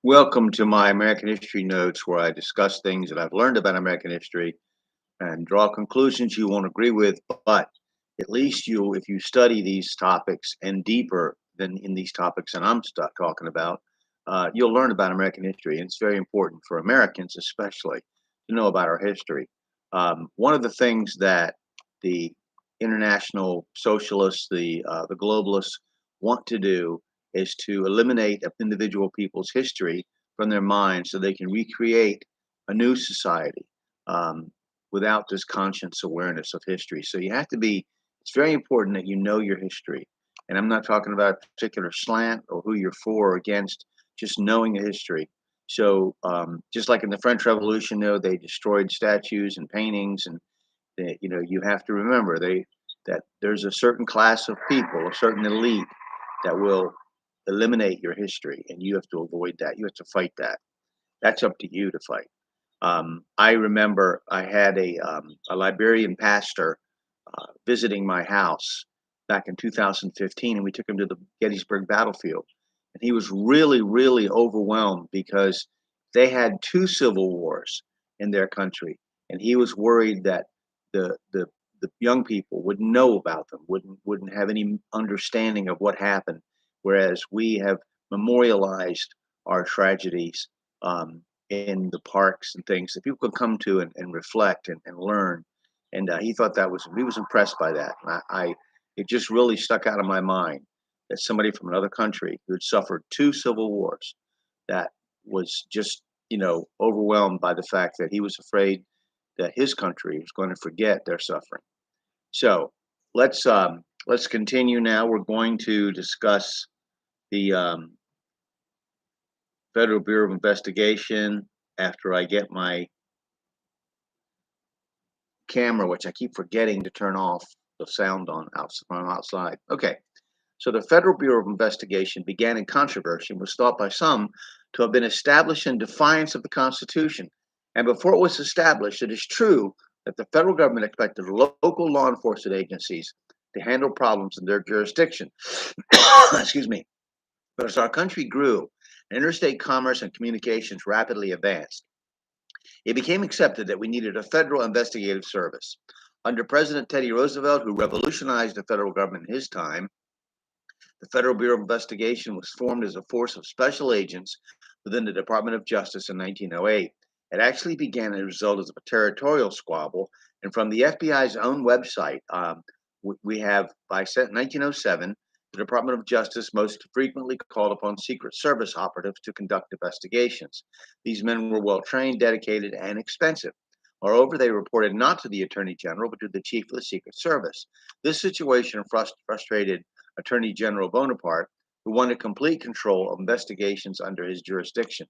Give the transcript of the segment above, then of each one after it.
Welcome to my American History Notes, where I discuss things that I've learned about American history and draw conclusions you won't agree with, but at least if you study these topics and deeper than in these topics that I'm talking about, you'll learn about American history. And it's very important for Americans, especially, to know about our history. One of the things that the international socialists, the globalists, want to do is to eliminate individual people's history from their minds so they can recreate a new society. Without this conscious awareness of history. So it's very important that you know your history. And I'm not talking about a particular slant or who you're for or against, just knowing the history. So just like in the French Revolution, they destroyed statues and paintings, and you have to remember that there's a certain class of people, a certain elite that will eliminate your history, and you have to avoid that. You have to fight that. That's up to you to fight. I remember I had a Liberian pastor visiting my house back in 2015, and we took him to the Gettysburg battlefield. And he was really, really overwhelmed because they had two civil wars in their country, and he was worried that the the young people wouldn't know about them, wouldn't have any understanding of what happened, whereas we have memorialized our tragedies in the parks and things that people could come to and reflect and learn. And he was impressed by that. And it just really stuck out of my mind that somebody from another country who had suffered two civil wars, that was just, overwhelmed by the fact that he was afraid that his country was going to forget their suffering. So let's continue now. We're going to discuss the Federal Bureau of Investigation after I get my camera, which I keep forgetting to turn off the sound on from outside. Okay, so the Federal Bureau of Investigation began in controversy and was thought by some to have been established in defiance of the Constitution. And before it was established, it is true that the federal government expected local law enforcement agencies to handle problems in their jurisdiction. Excuse me. But as our country grew and interstate commerce and communications rapidly advanced, it became accepted that we needed a federal investigative service. Under President Teddy Roosevelt, who revolutionized the federal government in his time, the Federal Bureau of Investigation was formed as a force of special agents within the Department of Justice in 1908. It actually began as a result of a territorial squabble, and from the FBI's own website, we have by 1907, the Department of Justice most frequently called upon Secret Service operatives to conduct investigations. These men were well trained, dedicated, and expensive. Moreover, they reported not to the Attorney General, but to the Chief of the Secret Service. This situation frustrated Attorney General Bonaparte, who wanted complete control of investigations under his jurisdiction.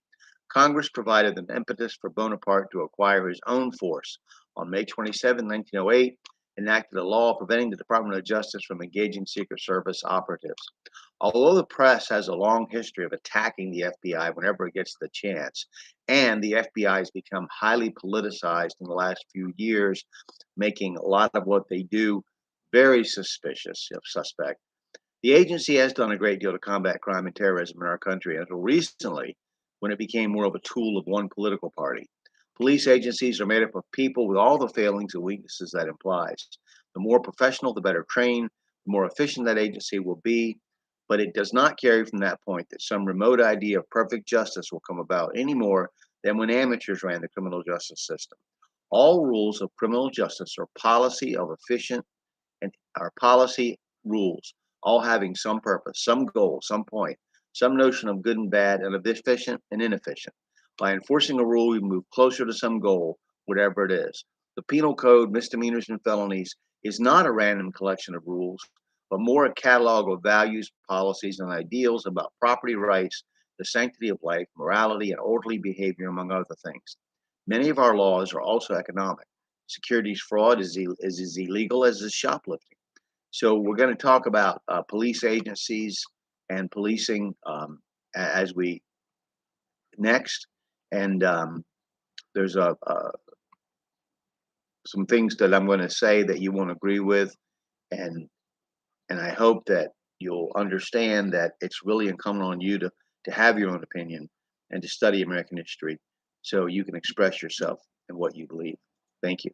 Congress provided an impetus for Bonaparte to acquire his own force. On May 27, 1908, enacted a law preventing the Department of Justice from engaging Secret Service operatives. Although the press has a long history of attacking the FBI whenever it gets the chance, and the FBI has become highly politicized in the last few years, making a lot of what they do very suspect. The agency has done a great deal to combat crime and terrorism in our country until recently, when it became more of a tool of one political party. Police agencies are made up of people with all the failings and weaknesses that implies. The more professional, the better trained, the more efficient that agency will be, but it does not carry from that point that some remote idea of perfect justice will come about any more than when amateurs ran the criminal justice system. All rules of criminal justice are policy of efficient and our policy rules, all having some purpose, some goal, some point, some notion of good and bad, and of efficient and inefficient. By enforcing a rule, we move closer to some goal, whatever it is. The penal code, misdemeanors and felonies, is not a random collection of rules, but more a catalog of values, policies, and ideals about property rights, the sanctity of life, morality, and orderly behavior, among other things. Many of our laws are also economic. Securities fraud is as illegal as is shoplifting. So we're going to talk about police agencies and policing as we next. And there's some things that I'm going to say that you won't agree with, and I hope that you'll understand that it's really incumbent on you to have your own opinion and to study American history so you can express yourself and what you believe. Thank you.